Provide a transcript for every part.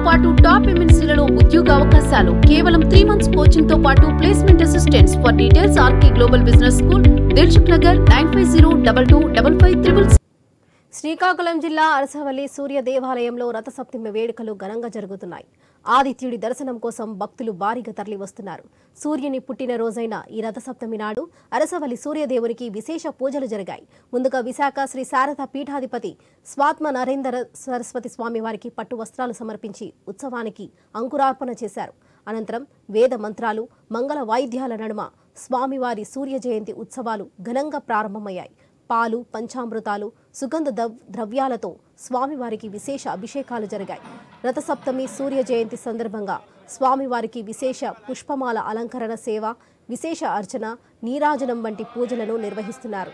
పాటు టాప్ ఎంఎన్సీలలో ఉద్యోగ అవకాశాలు కేవలం 3 months కోచింగ్ తో పాటు placement assistance. For details RK global business school, Dilsukhnagar 9502255566. Srikakulam జిల్లా అరసవల్లి సూర్య దేవాలయంలో రథసప్తమి వేడుకలు ఘనంగా జరుగుతున్నాయి. ఆదిత్యుడి దర్శనం కోసం భక్తులు భారీగా తరలివస్తున్నారు. సూర్యుని పుట్టిన రోజైన ఈ రథసప్తమి నాడు అరసవల్లి సూర్యదేవునికి విశేష పూజలు జరిగాయి. ముందుగా విశాఖ శ్రీ శారద పీఠాధిపతి స్వాత్మ నరేంద్ర సరస్వతి స్వామి వారికి పట్టు వస్త్రాలు సమర్పించి ఉత్సవానికి అంకురార్పణ చేశారు. అనంతరం వేద మంత్రాలు, మంగళ వాయిద్యాల నడుమ స్వామివారి సూర్య జయంతి ఉత్సవాలు ఘనంగా ప్రారంభమయ్యాయి. పాలు, పంచామృతాలు, సుగంధ ద్రవ్యాలతో స్వామివారికి విశేష అభిషేకాలు జరిగాయి. రథసప్తమి సూర్య జయంతి సందర్భంగా స్వామివారికి విశేష పుష్పమాల అలంకరణ సేవ, విశేష అర్చన, నీరాజనం వంటి పూజలను నిర్వహిస్తున్నారు.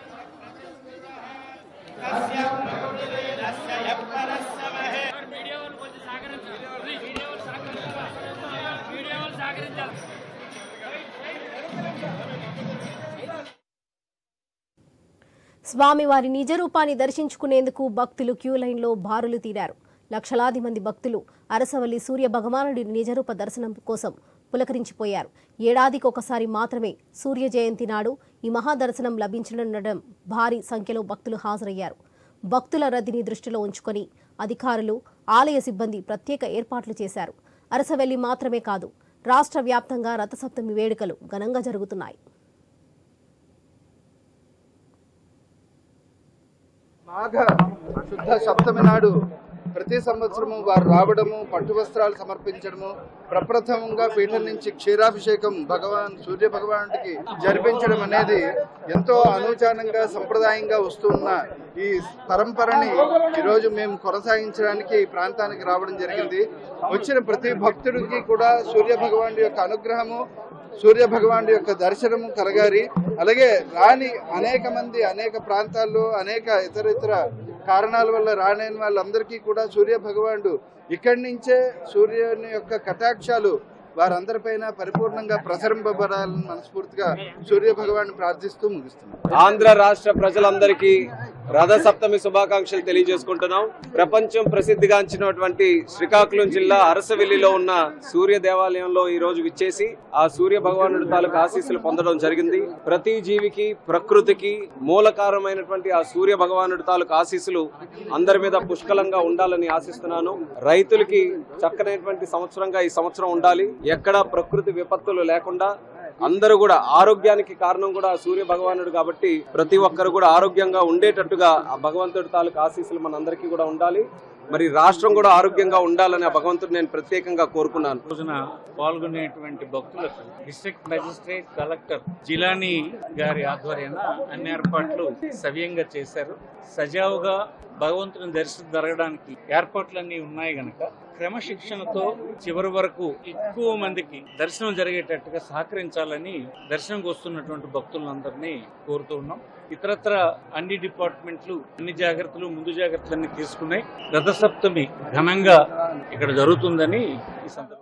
స్వామివారి నిజ రూపాన్ని దర్శించుకునేందుకు భక్తులు క్యూ లైన్లో బారులు తీరారు. లక్షలాది మంది భక్తులు అరసవల్లి సూర్య భగవానుడి నిజరూప దర్శనం కోసం పులకరించిపోయారు. ఏడాదికి ఒకసారి మాత్రమే సూర్య జయంతి నాడు ఈ మహాదర్శనం లభించనుండడం భారీ సంఖ్యలో భక్తులు హాజరయ్యారు. భక్తుల రద్దీని దృష్టిలో ఉంచుకొని అధికారులు, ఆలయ సిబ్బంది ప్రత్యేక ఏర్పాట్లు చేశారు. అరసవల్లి మాత్రమే కాదు, రాష్ట్ర వ్యాప్తంగా రథసప్తమి వేడుకలు ఘనంగా జరుగుతున్నాయి. మాఘ శుద్ధ సప్తమి నాడు ప్రతి సంవత్సరము వారు రావడము, పట్టు వస్త్రాలు సమర్పించడము, ప్రప్రథమంగా పీఠం నుంచి క్షీరాభిషేకం సూర్య భగవానుడికి జరిపించడం అనేది ఎంతో అనూచానంగా సంప్రదాయంగా వస్తున్న ఈ పరంపరని ఈరోజు మేము కొనసాగించడానికి ఈ ప్రాంతానికి రావడం జరిగింది. వచ్చిన ప్రతి భక్తుడికి కూడా సూర్య భగవానుడి యొక్క అనుగ్రహము, సూర్య భగవానుడి యొక్క దర్శనము కలగాలి. అలాగే రాని అనేక మంది అనేక ప్రాంతాల్లో అనేక ఇతర కారణాల వల్ల రాలేని వాళ్ళందరికీ కూడా సూర్య భగవానుడు ఇక్కడి నుంచే సూర్యుని యొక్క కటాక్షాలు వారందరిపైన పరిపూర్ణంగా ప్రసరింపబడాలని మనస్ఫూర్తిగా సూర్య భగవాన్ని ప్రార్థిస్తూ ముగిస్తున్నాం. ఆంధ్ర రాష్ట్ర ప్రజలందరికీ రథ సప్తమి శుభాకాంక్షలు తెలియజేసుకుంటున్నాం. ప్రపంచం ప్రసిద్ధిగాంచినటువంటి శ్రీకాకుళం జిల్లా అరసవెల్లిలో ఉన్న సూర్య దేవాలయంలో ఈ రోజు విచ్చేసి ఆ సూర్య భగవానుడి తాలూకు ఆశీస్సులు పొందడం జరిగింది. ప్రతి జీవికి, ప్రకృతికి మూలకారమైనటువంటి ఆ సూర్య భగవానుడి తాలూకు ఆశీస్సులు అందరి మీద పుష్కలంగా ఉండాలని ఆశిస్తున్నాను. రైతులకి చక్కనైనటువంటి సంవత్సరంగా ఈ సంవత్సరం ఉండాలి. ఎక్కడా ప్రకృతి విపత్తులు లేకుండా అందరూ కూడా, ఆరోగ్యానికి కారణం కూడా సూర్య భగవానుడు కాబట్టి ప్రతి ఒక్కరు కూడా ఆరోగ్యంగా ఉండేటట్టుగా ఆ భగవంతుడి తాలూకు ఆశీస్సులు మనందరికీ కూడా ఉండాలి. మరి రాష్ట్రం కూడా ఆరోగ్యంగా ఉండాలని ఆ భగవంతుడు నేను ప్రత్యేకంగా కోరుకున్నాను. రోజున పాల్గొనేటువంటి భక్తులకు డిస్ట్రిక్ట్ మెజిస్ట్రేట్, కలెక్టర్ జిలానీ గారి ఆధ్వర్యాన అన్ని ఏర్పాట్లు సవ్యంగా చేశారు. సజావుగా భగవంతుని దర్శనం జరగడానికి ఏర్పాట్లన్నీ ఉన్నాయి గనక క్రమశిక్షణతో చివరి వరకు ఎక్కువ మందికి దర్శనం జరిగేటట్టుగా సహకరించాలని దర్శనంకి వస్తున్నటువంటి భక్తులందరినీ కోరుతూ ఉన్నాం. ఇతరత్ర అన్ని డిపార్ట్మెంట్లు అన్ని జాగ్రత్తలు, ముందు జాగ్రత్తలన్నీ తీసుకున్నాయి. రథసప్తమి ఘనంగా ఇక్కడ జరుగుతుందని ఈ సందర్భంగా